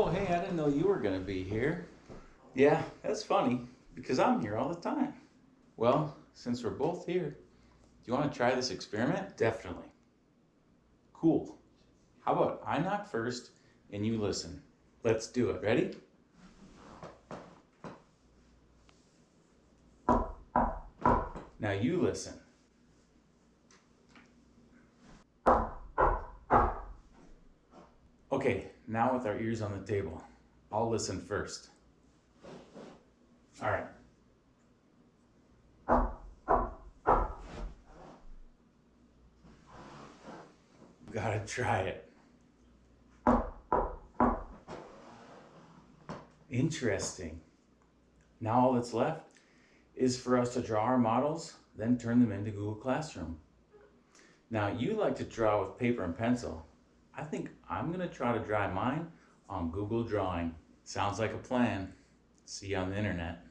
Oh, hey, I didn't know you were going to be here. Yeah, that's funny because I'm here all the time. Well, since we're both here, do you want to try this experiment? Definitely. Cool. How about I knock first and you listen? Let's do it. Ready? Now you listen. Okay, now with our ears on the table, I'll listen first. All right. Gotta try it. Interesting. Now all that's left is for us to draw our models, then turn them into Google Classroom. Now you like to draw with paper and pencil. I think I'm gonna try to draw mine on Google Drawing. Sounds like a plan. See you on the internet.